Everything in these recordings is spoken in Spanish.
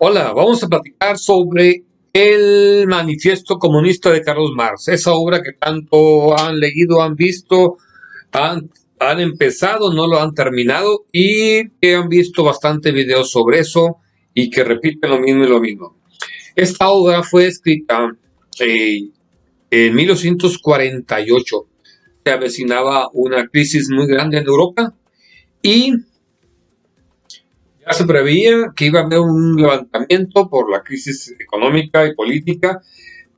Hola, vamos a platicar sobre el Manifiesto Comunista de Carlos Marx, esa obra que tanto han leído, han visto, han empezado, no lo han terminado y que han visto bastante videos sobre eso y que repiten lo mismo y lo mismo. Esta obra fue escrita eh, en 1948. Se avecinaba una crisis muy grande en Europa y ya se preveía que iba a haber un levantamiento por la crisis económica y política,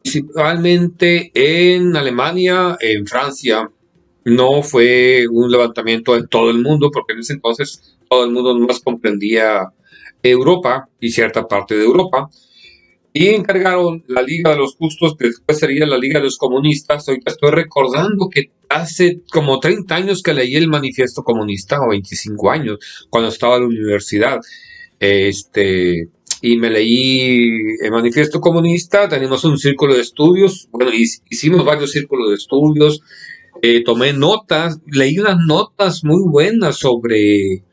principalmente en Alemania, en Francia. No fue un levantamiento en todo el mundo, porque en ese entonces todo el mundo nomás comprendía Europa y cierta parte de Europa. Y encargaron la Liga de los Justos, que después sería la Liga de los Comunistas. Ahorita estoy recordando que hace como 30 años que leí el Manifiesto Comunista, o 25 años, cuando estaba en la universidad. Y me leí el Manifiesto Comunista, tenemos un círculo de estudios, bueno, hicimos varios círculos de estudios, tomé notas, leí unas notas muy buenas sobre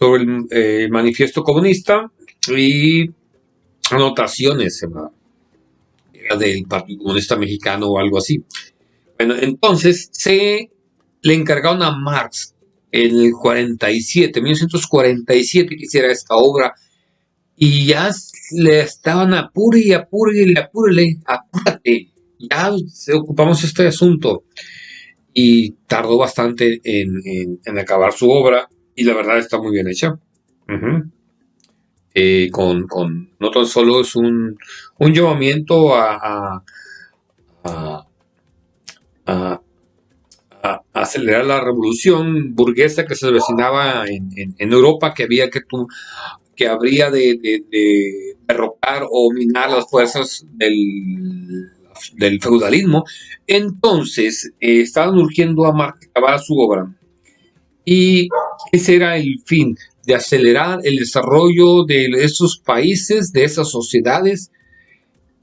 el Manifiesto Comunista y anotaciones del Partido Comunista Mexicano o algo así. Bueno, entonces se le encargaron a Marx en el 1947, que hiciera esta obra, y ya le estaban apúrate, ya ocupamos este asunto, y tardó bastante en acabar su obra, y la verdad está muy bien hecha. No tan solo es un llamamiento a- a- a acelerar la revolución burguesa que se avecinaba en Europa, que habría de derrocar o minar las fuerzas del feudalismo. Entonces, estaban urgiendo a Marx acabar su obra. Y ese era el fin, de acelerar el desarrollo de esos países, de esas sociedades,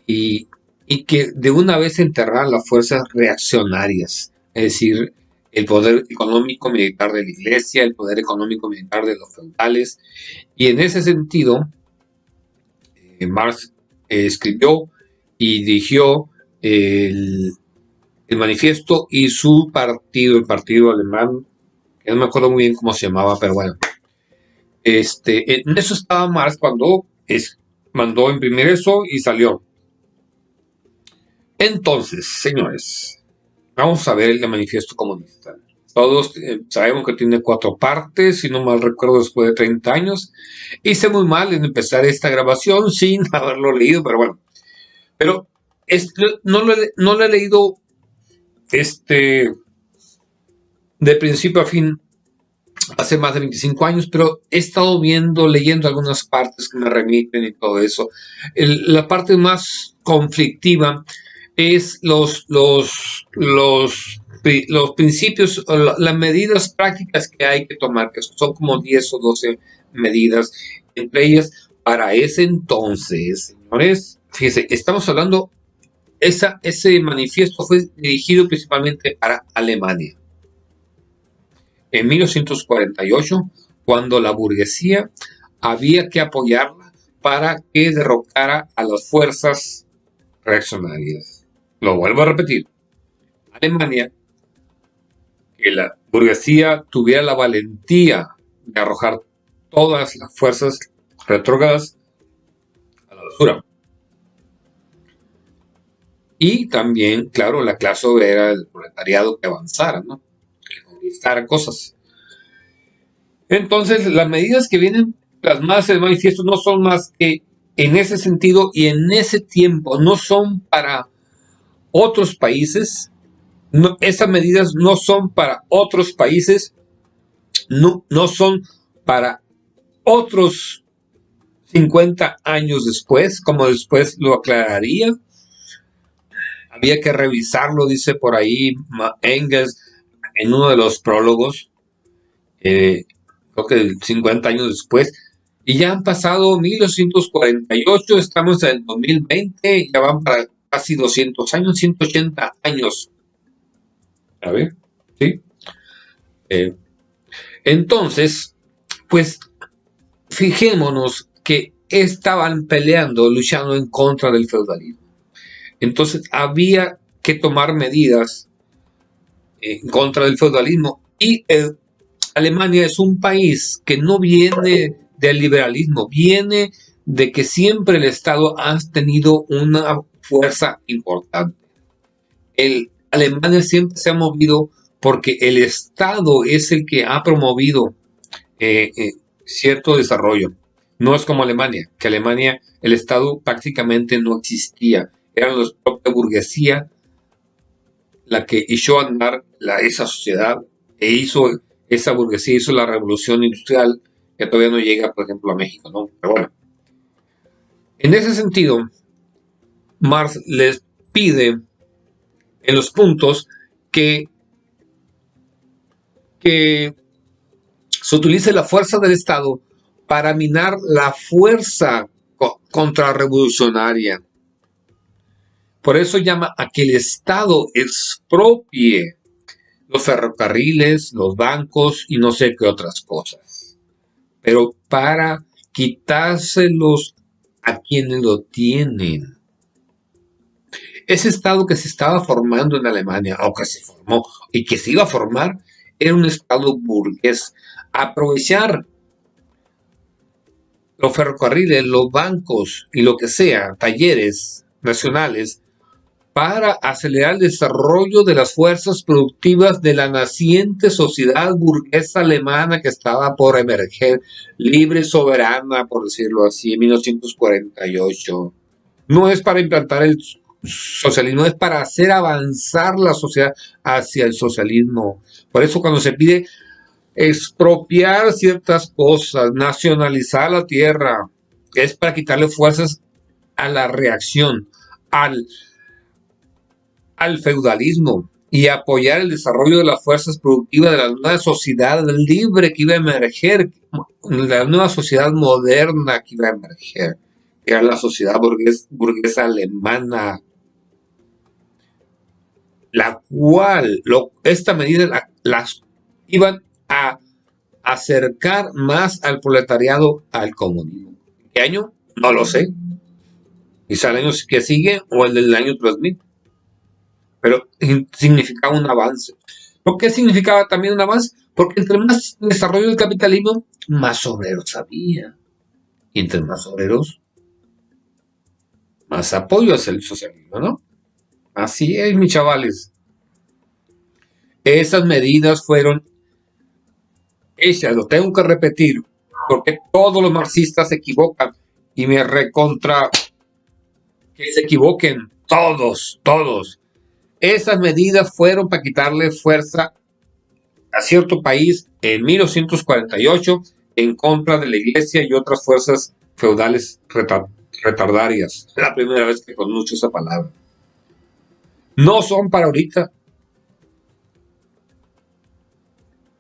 y, y que de una vez enterrar las fuerzas reaccionarias, es decir, el poder económico militar de la iglesia, el poder económico militar de los feudales. Y en ese sentido, Marx escribió y dirigió el manifiesto, y su partido, el partido alemán, que no me acuerdo muy bien cómo se llamaba, pero bueno, en eso estaba Marx cuando mandó imprimir eso y salió. Entonces, señores, vamos a ver el manifiesto comunista. Todos sabemos que tiene 4 partes, si no mal recuerdo, después de 30 años. Hice muy mal en empezar esta grabación sin haberlo leído, pero bueno. Pero no lo he leído de principio a fin hace más de 25 años, pero he estado leyendo algunas partes que me remiten y todo eso. La parte más conflictiva es los principios, las medidas prácticas que hay que tomar, que son como 10 o 12 medidas. Entre ellas, para ese entonces, señores, fíjense, estamos hablando, ese manifiesto fue dirigido principalmente para Alemania. En 1948, cuando la burguesía había que apoyarla para que derrocara a las fuerzas reaccionarias. Lo vuelvo a repetir. Alemania, que la burguesía tuviera la valentía de arrojar todas las fuerzas retrógradas a la basura. Y también, claro, la clase obrera, el proletariado, que avanzara, ¿no? Que conquistara cosas. Entonces, las medidas que vienen plasmadas en el manifiesto no son más que, en ese sentido y en ese tiempo, no son para otros países. No, esas medidas no son para otros países, no son para otros 50 años después, como después lo aclararía. Había que revisarlo, dice por ahí Engels en uno de los prólogos, creo que 50 años después. Y ya han pasado 1948, estamos en el 2020, ya van para casi 200 años, 180 años. A ver, ¿sí? Entonces, pues fijémonos que estaban peleando, luchando en contra del feudalismo. Entonces había que tomar medidas en contra del feudalismo. Y Alemania es un país que no viene del liberalismo, viene de que siempre el Estado ha tenido una fuerza importante. Alemania siempre se ha movido porque el Estado es el que ha promovido cierto desarrollo. No es como Alemania, que Alemania el Estado prácticamente no existía. Eran la propia burguesía la que echó a andar esa sociedad e hizo esa burguesía, hizo la revolución industrial, que todavía no llega, por ejemplo, a México, ¿no? Pero bueno, en ese sentido, Marx les pide en los puntos que se utilice la fuerza del Estado para minar la fuerza contrarrevolucionaria. Por eso llama a que el Estado expropie los ferrocarriles, los bancos y no sé qué otras cosas. Pero para quitárselos a quienes lo tienen. Ese Estado que se estaba formando en Alemania, o que se formó y que se iba a formar, era un Estado burgués. Aprovechar los ferrocarriles, los bancos y lo que sea, talleres nacionales, para acelerar el desarrollo de las fuerzas productivas de la naciente sociedad burguesa alemana que estaba por emerger, libre, soberana, por decirlo así, en 1948. No es para implantar el socialismo, es para hacer avanzar la sociedad hacia el socialismo. Por eso cuando se pide expropiar ciertas cosas, nacionalizar la tierra, es para quitarle fuerzas a la reacción, al feudalismo y apoyar el desarrollo de las fuerzas productivas de la nueva sociedad libre que iba a emerger, la nueva sociedad moderna que iba a emerger, que era la sociedad burguesa alemana, la cual esta medida las iban a acercar más al proletariado al comunismo. ¿Qué año? No lo sé. Quizá el año que sigue o el del año 3000. Pero significaba un avance. ¿Por qué significaba también un avance? Porque entre más desarrollo del capitalismo, más obreros había. Y entre más obreros, más apoyo hacia el socialismo, ¿no? Así es, mis chavales. Esas medidas fueron hechas, lo tengo que repetir, porque todos los marxistas se equivocan y me recontra que se equivoquen, todos. Esas medidas fueron para quitarle fuerza a cierto país en 1948 en contra de la iglesia y otras fuerzas feudales retardarias. Es la primera vez que pronuncio esa palabra. No son para ahorita.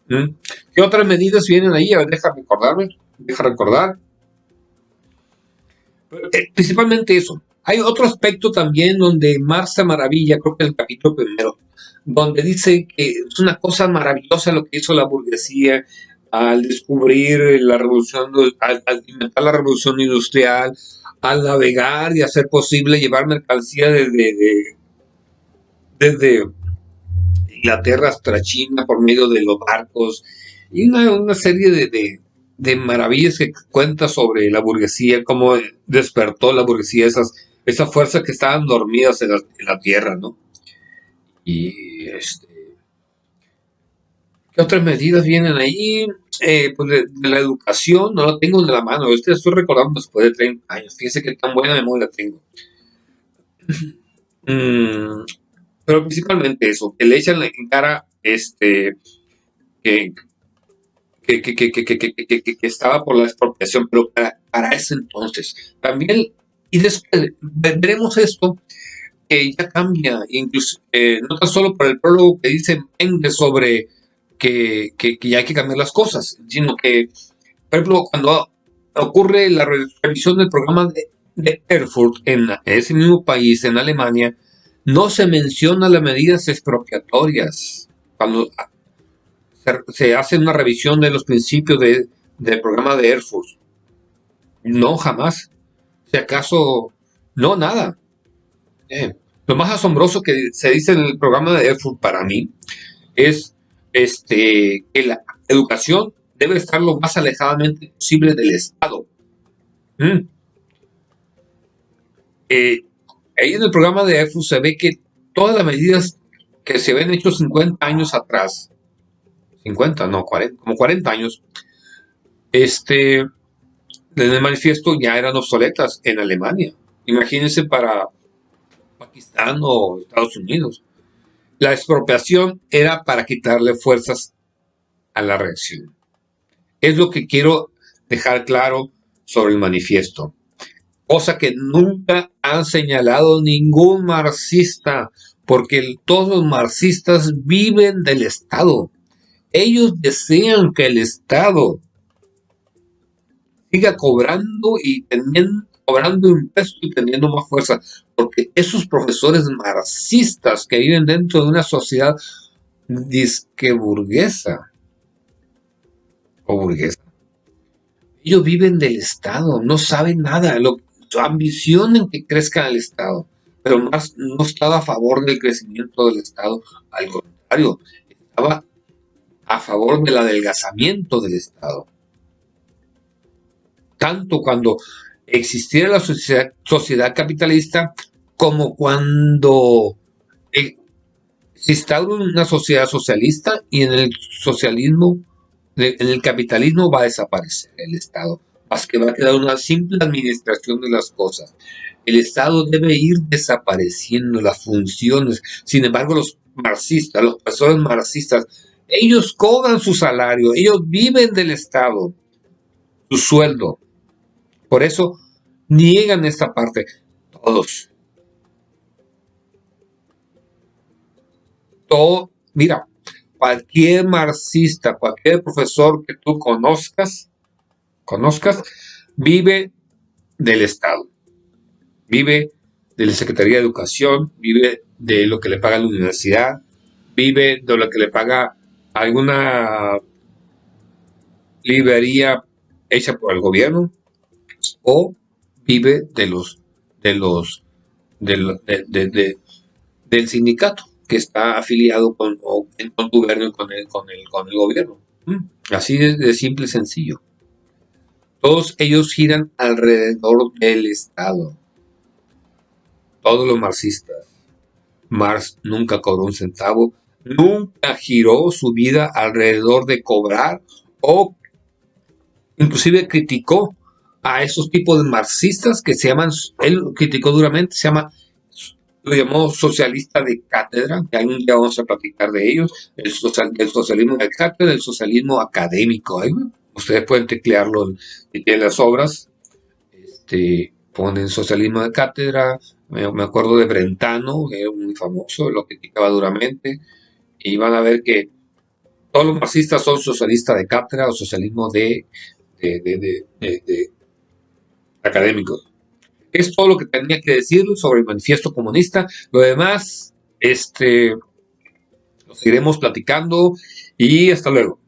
¿Qué otras medidas vienen ahí? A ver, deja recordar. Principalmente eso. Hay otro aspecto también donde Marx se maravilla, creo que el capítulo primero, donde dice que es una cosa maravillosa lo que hizo la burguesía al descubrir la revolución, al inventar la revolución industrial, al navegar y hacer posible llevar mercancía desde Inglaterra hasta China por medio de los barcos, y una serie de maravillas que cuenta sobre la burguesía, cómo despertó la burguesía esas fuerzas que estaban dormidas en la tierra, ¿no? Y ¿qué otras medidas vienen ahí? Pues de la educación, no lo tengo de la mano, estoy recordando después de 30 años, fíjense qué tan buena memoria tengo. Pero principalmente eso, que le echan en cara que estaba por la expropiación, pero para ese entonces. También, y después veremos esto, que ya cambia, incluso, no tan solo por el prólogo que dice Engels sobre que ya hay que cambiar las cosas, sino que, por ejemplo, cuando ocurre la revisión del programa de Erfurt en ese mismo país, en Alemania, no se menciona las medidas expropiatorias. Cuando se hace una revisión de los principios del programa de Erfurt, No, jamás. Si acaso, no, nada. Lo más asombroso que se dice en el programa de Erfurt para mí es que la educación debe estar lo más alejadamente posible del Estado. Mm. Ahí en el programa de Erfurt se ve que todas las medidas que se habían hecho 50 años atrás, 50, no, 40, como 40 años, en el manifiesto ya eran obsoletas en Alemania. Imagínense para Pakistán o Estados Unidos. La expropiación era para quitarle fuerzas a la reacción. Es lo que quiero dejar claro sobre el manifiesto. Cosa que nunca han señalado ningún marxista, porque todos los marxistas viven del Estado. Ellos desean que el Estado siga cobrando cobrando impuestos y teniendo más fuerza, porque esos profesores marxistas que viven dentro de una sociedad disque burguesa o burguesa, ellos viven del Estado, no saben nada, ambicionan que crezca el Estado, pero Marx no estaba a favor del crecimiento del Estado, al contrario, estaba a favor del adelgazamiento del Estado. Tanto cuando existiera la sociedad capitalista como cuando se instaura una sociedad socialista, y en el socialismo, en el capitalismo va a desaparecer el Estado, más que va a quedar una simple administración de las cosas. El Estado debe ir desapareciendo, las funciones. Sin embargo, los marxistas, los profesores marxistas, ellos cobran su salario, ellos viven del Estado, su sueldo. Por eso niegan esta parte. Todos. Mira, cualquier marxista, cualquier profesor que tú conozcas, vive del Estado. Vive de la Secretaría de Educación, vive de lo que le paga la universidad, vive de lo que le paga alguna librería hecha por el gobierno, o vive del sindicato que está afiliado con gobierno y con el gobierno. Así de simple y sencillo. Todos ellos giran alrededor del Estado. Todos los marxistas. Marx nunca cobró un centavo, nunca giró su vida alrededor de cobrar, o inclusive criticó a esos tipos de marxistas que se llaman, él criticó duramente, lo llamó socialista de cátedra, que algún día vamos a platicar de ellos, el socialismo de cátedra, el socialismo académico. Ustedes pueden teclearlo si tienen las obras, ponen socialismo de cátedra. Me acuerdo de Brentano, que era muy famoso, lo criticaba duramente, y van a ver que todos los marxistas son socialistas de cátedra o socialismo de académicos. Es todo lo que tenía que decir sobre el manifiesto comunista. Lo demás, lo seguiremos platicando, y hasta luego.